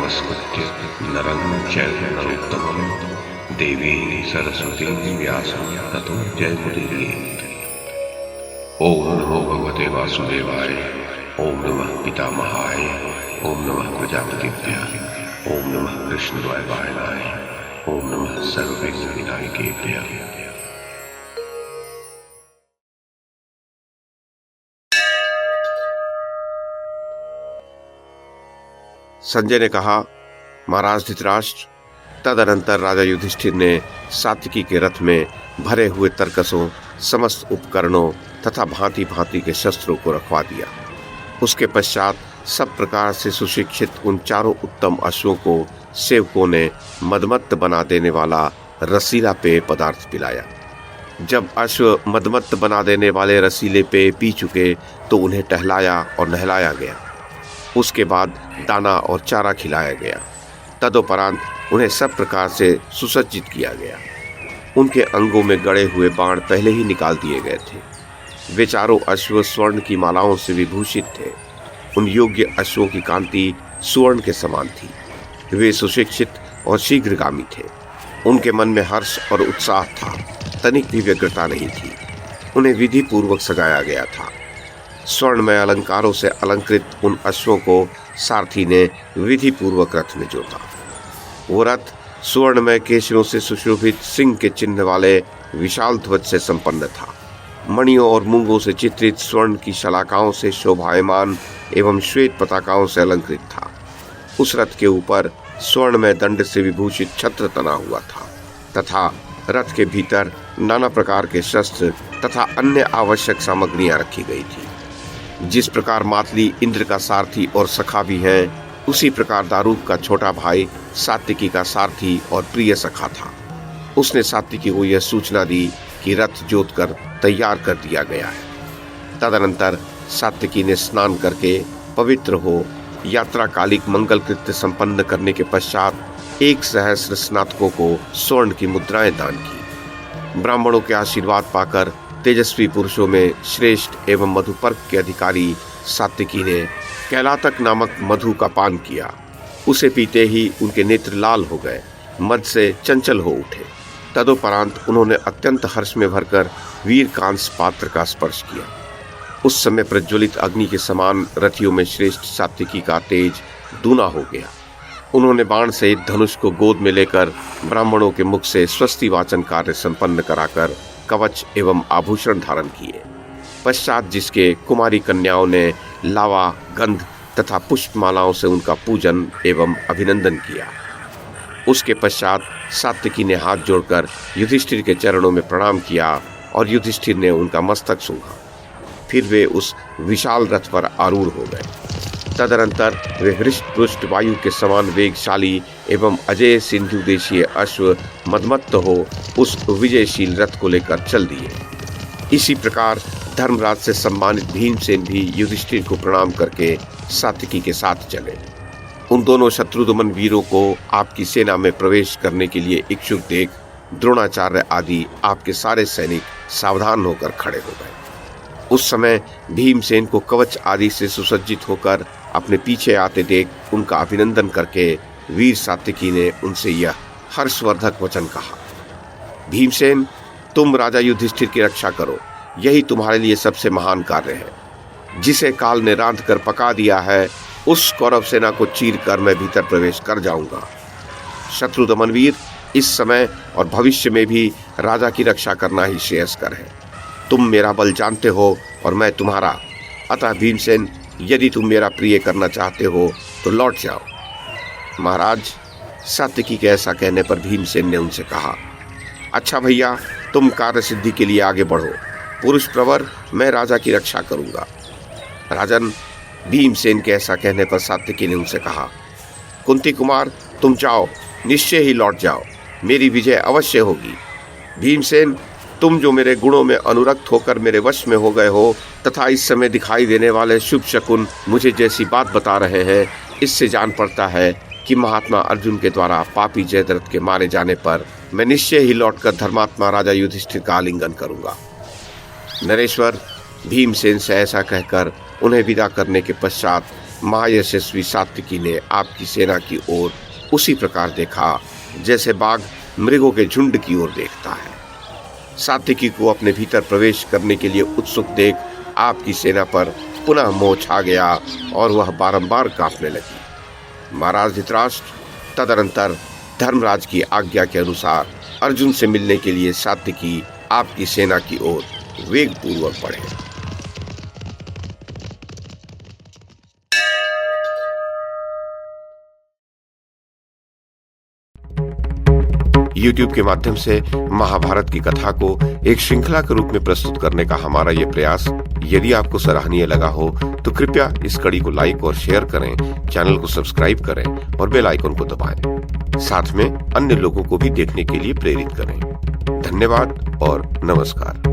नमस्कृत्य नरं चैव नरोत्तमं देवीं सरस्वतीं व्यासं ततो जयमुदीरयेत्। ओम नमो भगवते वासुदेवाय। ओम नमः पितामहाय। ओम नमः प्रजापतिभ्यः। ओम नमः कृष्णद्वैपायनाय। ओम नमः सर्वविघ्नविनायकेभ्यः। संजय ने कहा, महाराज धृतराष्ट्र, तदनंतर राजा युधिष्ठिर ने सात्विकी के रथ में भरे हुए तरकसों, समस्त उपकरणों तथा भांति भांति के शस्त्रों को रखवा दिया। उसके पश्चात सब प्रकार से सुशिक्षित उन चारों उत्तम अश्वों को सेवकों ने मदमत्त बना देने वाला रसीला पेय पदार्थ पिलाया। जब अश्व मदमत्त बना देने वाले रसीले पेय पी चुके तो उन्हें टहलाया और नहलाया गया। उसके बाद दाना और चारा खिलाया गया। तदुपरांत उन्हें सब प्रकार से सुसज्जित किया गया। उनके अंगों में गड़े हुए बाण पहले ही निकाल दिए गए थे। वे चारों अश्व स्वर्ण की मालाओं से विभूषित थे। उन योग्य अश्वों की कांति सुवर्ण के समान थी। वे सुशिक्षित और शीघ्रगामी थे। उनके मन में हर्ष और उत्साह था, तनिक भी व्यग्रता नहीं थी। उन्हें विधि पूर्वक सजाया गया था। स्वर्णमय अलंकारों से अलंकृत उन अश्वों को सारथी ने विधि पूर्वक रथ में जोता। वो रथ स्वर्णमय केशरों से सुशोभित सिंह के चिन्ह वाले विशाल ध्वज से संपन्न था। मणियों और मूंगों से चित्रित स्वर्ण की शलाकाओं से शोभायमान एवं श्वेत पताकाओं से अलंकृत था। उस रथ के ऊपर स्वर्णमय दंड से विभूषित छत्र तना हुआ था तथा रथ के भीतर नाना प्रकार के शस्त्र तथा अन्य आवश्यक सामग्रियां रखी गई थी। जिस प्रकार मातली इंद्र का सारथी और सखा भी है, उसी प्रकार दारूक का छोटा भाई सात्विकी का सारथी और प्रिय सखा था। उसने सात्विकी को यह सूचना दी कि रथ जोत कर तैयार कर दिया गया है। तदनंतर सात्विकी ने स्नान करके पवित्र हो यात्रा कालिक मंगल कृत्य संपन्न करने के पश्चात 1,000 स्नातकों को स्वर्ण की मुद्राएं दान की। ब्राह्मणों के आशीर्वाद पाकर तेजस्वी पुरुषों में श्रेष्ठ एवं मधुपर्क के अधिकारी सात्विकी ने कैलातक नामक मधु का पान किया। उसे पीते ही उनके नेत्र लाल हो गए, मद से चंचल हो उठे। तदुपरांत उन्होंने अत्यंत हर्ष में भरकर वीरकांस पात्र का स्पर्श किया। उस समय प्रज्वलित अग्नि के समान रथियों में श्रेष्ठ सात्विकी का तेज दूना हो गया। उन्होंने बाण सहित धनुष को गोद में लेकर ब्राह्मणों के मुख से स्वस्ति वाचन कार्य संपन्न कराकर कवच एवं आभूषण धारण किए। पश्चात जिसके कुमारी कन्याओं ने लावा, गंध तथा पुष्पमालाओं से उनका पूजन एवं अभिनंदन किया। उसके पश्चात सात्विकी ने हाथ जोड़कर युधिष्ठिर के चरणों में प्रणाम किया और युधिष्ठिर ने उनका मस्तक सूंघा। फिर वे उस विशाल रथ पर आरूढ़ हो गए। तदनंतर वे हृष्ट वायु के समान वेगशाली एवं अजय सिंधु देशीय अश्व मदमत्त हो उस विजयशील रथ को लेकर चल दिए। इसी प्रकार धर्मराज से सम्मानित भीमसेन भी युधिष्ठिर को प्रणाम करके सात्विकी के साथ चले। उन दोनों शत्रुदमन वीरों को आपकी सेना में प्रवेश करने के लिए इच्छुक देख द्रोणाचार्य आदि आपके सारे सैनिक सावधान होकर खड़े हो गए। उस समय भीमसेन को कवच आदि से सुसज्जित होकर अपने पीछे आते देख उनका अभिनंदन करके वीर सात्विकी ने उनसे यह हर्षवर्धक वचन कहा, भीमसेन, तुम राजा युधिष्ठिर की रक्षा करो। यही तुम्हारे लिए सबसे महान कार्य है। जिसे काल ने रांध कर पका दिया है, उस कौरव सेना को चीर कर मैं भीतर प्रवेश कर जाऊंगा। शत्रु दमनवीर, इस समय और भविष्य में भी राजा की रक्षा करना ही श्रेयस्कर है। तुम मेरा बल जानते हो और मैं तुम्हारा। अतः भीमसेन, यदि तुम मेरा प्रिय करना चाहते हो तो लौट जाओ। महाराज, सात्विकी के ऐसा कहने पर भीमसेन ने उनसे कहा, अच्छा भैया, तुम कार्य सिद्धि के लिए आगे बढ़ो। पुरुष प्रवर मैं राजा की रक्षा करूंगा। राजन, भीमसेन के ऐसा कहने पर सात्विकी ने उनसे कहा, कुंती कुमार, तुम जाओ, निश्चय ही लौट जाओ। मेरी विजय अवश्य होगी। भीमसेन, तुम जो मेरे गुणों में अनुरक्त होकर मेरे वश में हो गए हो तथा इस समय दिखाई देने वाले शुभ शकुन मुझे जैसी बात बता रहे हैं, इससे जान पड़ता है कि महात्मा अर्जुन के द्वारा पापी जयद्रथ के मारे जाने पर मैं निश्चय ही लौटकर धर्मात्मा राजा युधिष्ठिर का आलिंगन करूंगा। नरेश्वर, भीमसेन से ऐसा कहकर उन्हें विदा करने के पश्चात महायशस्वी सात्विकी ने आपकी सेना की ओर उसी प्रकार देखा जैसे बाघ मृगों के झुंड की ओर देखता है। सात्विकी को अपने भीतर प्रवेश करने के लिए उत्सुक देख आपकी सेना पर पुनः मोह छा गया और वह बारंबार कांपने लगी। महाराज धृतराष्ट्र तदनंतर धर्मराज की आज्ञा के अनुसार अर्जुन से मिलने के लिए सात्विकी आपकी सेना की ओर वेगपूर्वक बढ़े। YouTube के माध्यम से महाभारत की कथा को एक श्रृंखला के रूप में प्रस्तुत करने का हमारा ये प्रयास यदि आपको सराहनीय लगा हो तो कृपया इस कड़ी को लाइक और शेयर करें, चैनल को सब्सक्राइब करें और बेल आइकन को दबाएं। साथ में अन्य लोगों को भी देखने के लिए प्रेरित करें। धन्यवाद और नमस्कार।